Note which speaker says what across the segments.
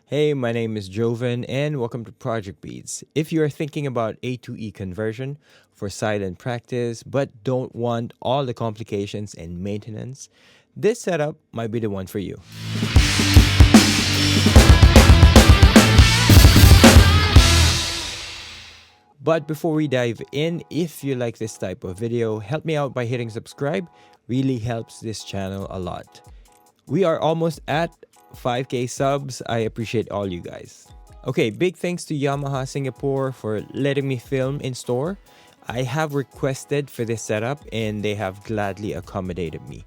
Speaker 1: Hey, my name is Joven and welcome to Project Beats. If you are thinking about A2E conversion for silent practice but don't want all the complications and maintenance, this setup might be the one for you. But before we dive in, if you like this type of video, help me out by hitting subscribe. Really helps this channel a lot. We are almost at 5K subs. I appreciate all you guys. Okay, big thanks to Yamaha Singapore for letting me film in store. I have requested for this setup and they have gladly accommodated me.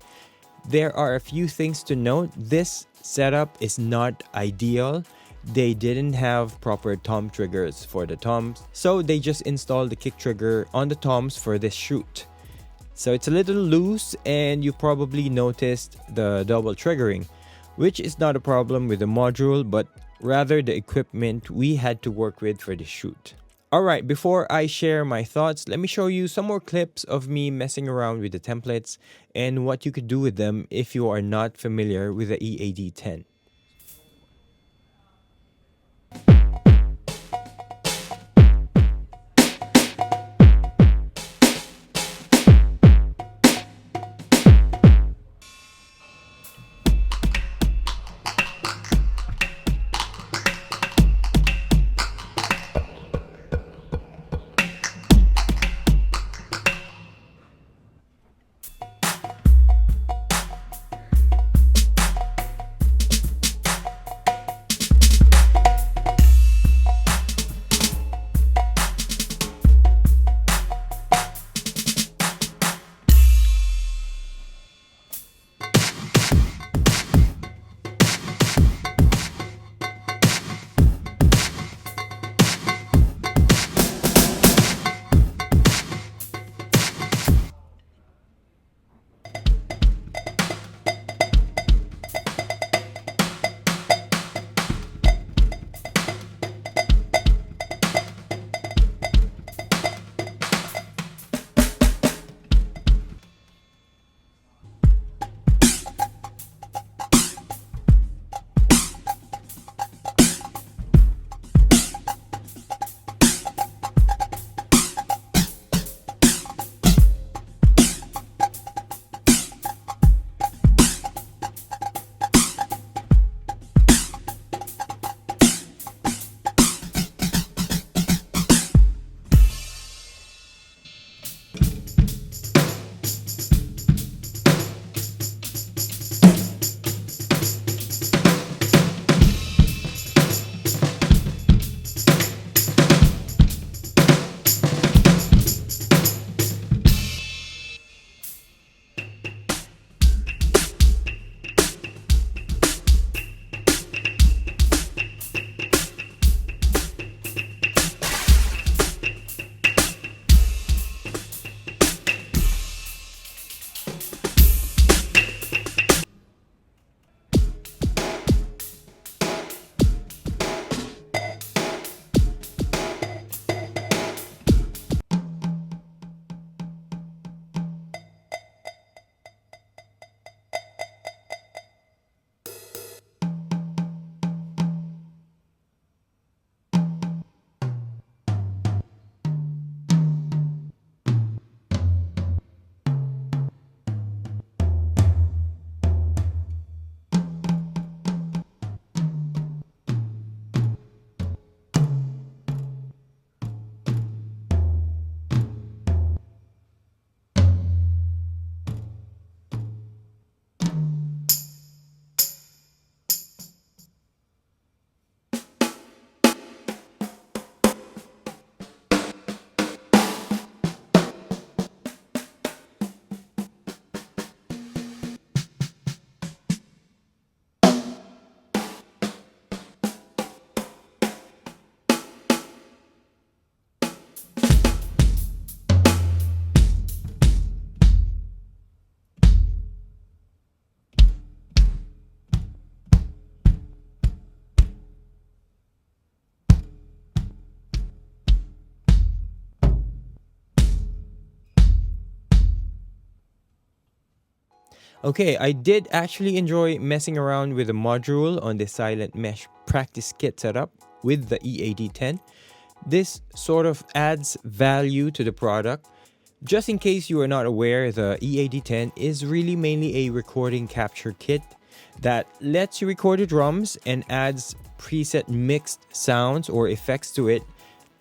Speaker 1: There are a few things to note. This setup is not ideal. They didn't have proper tom triggers for the toms, so they just installed the kick trigger on the toms for this shoot. So it's a little loose and you probably noticed the double triggering, which is not a problem with the module, but rather the equipment we had to work with for the shoot. Alright, before I share my thoughts, let me show you some more clips of me messing around with the templates and what you could do with them if you are not familiar with the EAD-10. Okay, I did actually enjoy messing around with the module on the silent mesh practice kit setup with the EAD-10. This sort of adds value to the product. Just in case you are not aware, the EAD-10 is really mainly a recording capture kit that lets you record your drums and adds preset mixed sounds or effects to it,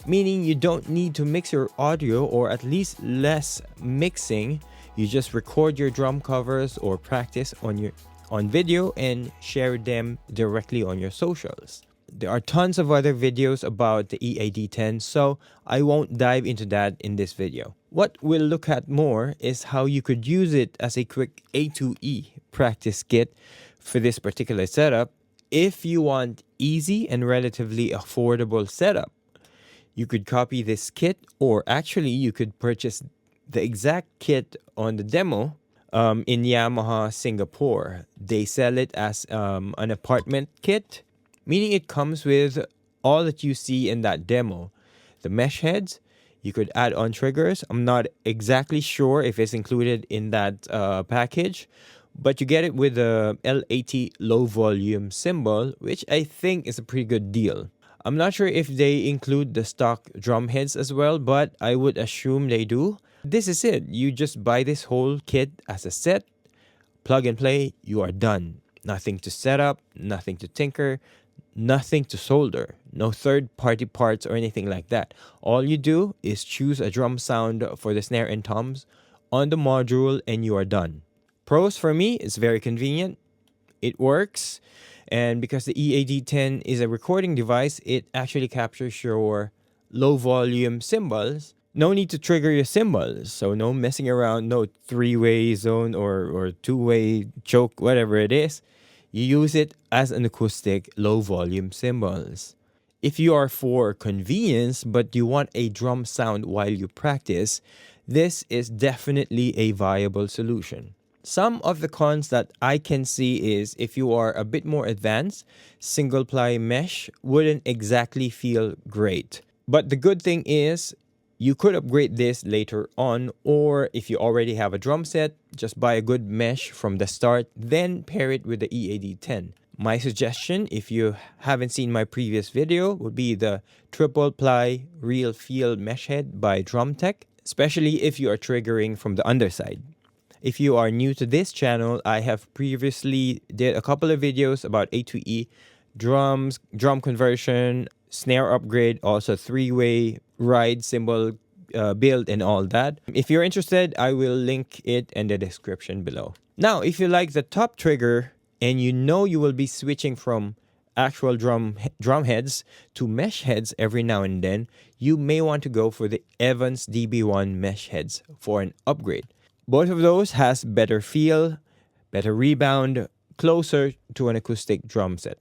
Speaker 1: meaning you don't need to mix your audio, or at least less mixing. You just record your drum covers or practice on video and share them directly on your socials. There are tons of other videos about the EAD-10, so I won't dive into that in this video. What we'll look at more is how you could use it as a quick A2E practice kit for this particular setup. If you want easy and relatively affordable setup, you could copy this kit, or actually you could purchase the exact kit on the demo in Yamaha Singapore. They sell it as an apartment kit, meaning it comes with all that you see in that demo. The mesh heads, you could add on triggers. I'm not exactly sure if it's included in that package, but you get it with the L80 low volume cymbal, which I think is a pretty good deal. I'm not sure if they include the stock drum heads as well, but I would assume they do. This is it. You just buy this whole kit as a set, plug and play, you are done. Nothing to set up, nothing to tinker, nothing to solder, no third-party parts or anything like that. All you do is choose a drum sound for the snare and toms on the module and you are done. Pros for me, it's very convenient. It works. And because the EAD-10 is a recording device, it actually captures your low volume cymbals. No need to trigger your cymbals. So no messing around, no three-way zone or two-way choke, whatever it is. You use it as an acoustic low volume cymbals. If you are for convenience, but you want a drum sound while you practice, this is definitely a viable solution. Some of the cons that I can see is if you are a bit more advanced, single ply mesh wouldn't exactly feel great. But the good thing is you could upgrade this later on, or if you already have a drum set, just buy a good mesh from the start, then pair it with the EAD-10. My suggestion, if you haven't seen my previous video, would be the triple ply real feel mesh head by DrumTech, especially if you are triggering from the underside. If you are new to this channel, I have previously did a couple of videos about A2E, drums, drum conversion, snare upgrade, also three-way ride cymbal build and all that. If you're interested, I will link it in the description below. Now, if you like the top trigger and you know you will be switching from actual drum heads to mesh heads every now and then, you may want to go for the Evans DB1 mesh heads for an upgrade. Both of those has better feel, better rebound, closer to an acoustic drum set.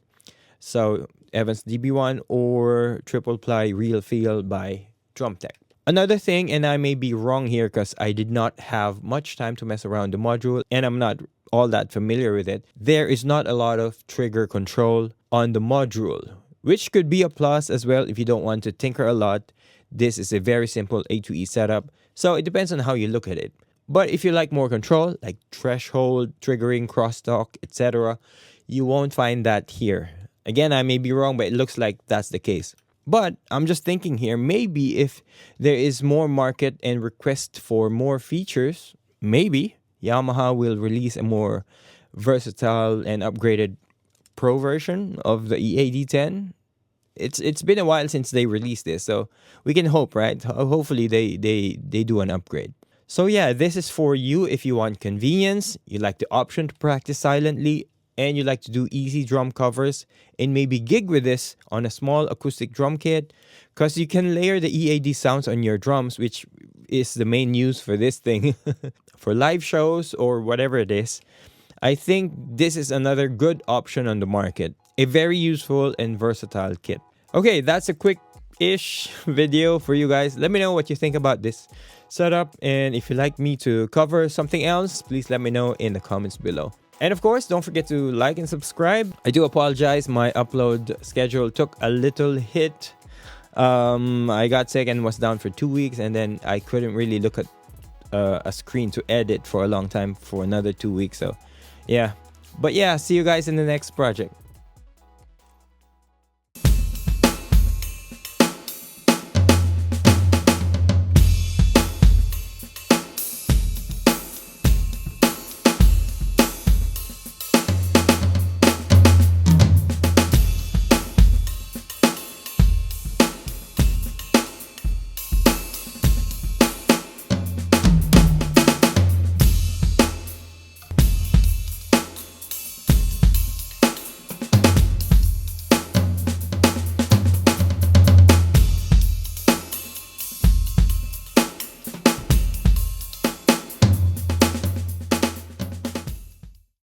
Speaker 1: So Evans DB1 or triple ply real feel by DrumTech. Another thing, and I may be wrong here because I did not have much time to mess around the module and I'm not all that familiar with it, there is not a lot of trigger control on the module, which could be a plus as well if you don't want to tinker a lot. This is a very simple A2E setup, so it depends on how you look at it. But if you like more control, like threshold, triggering, crosstalk, etc., you won't find that here. Again, I may be wrong, but it looks like that's the case. But I'm just thinking here, maybe if there is more market and request for more features, maybe Yamaha will release a more versatile and upgraded pro version of the EAD-10. It's been a while since they released this, so we can hope, right? Hopefully they do an upgrade. So yeah, this is for you if you want convenience, you like the option to practice silently, and you like to do easy drum covers and maybe gig with this on a small acoustic drum kit, because you can layer the EAD sounds on your drums, which is the main use for this thing, for live shows or whatever it is. I think this is another good option on the market, a very useful and versatile kit. Okay, that's a quick-ish video for you guys. Let me know what you think about this setup, and if you'd like me to cover something else, please let me know in the comments below. And of course, don't forget to like and subscribe. I do apologize, my upload schedule took a little hit. I got sick and was down for 2 weeks, and then I couldn't really look at a screen to edit for a long time for another 2 weeks. So Yeah. But yeah, see you guys in the next project.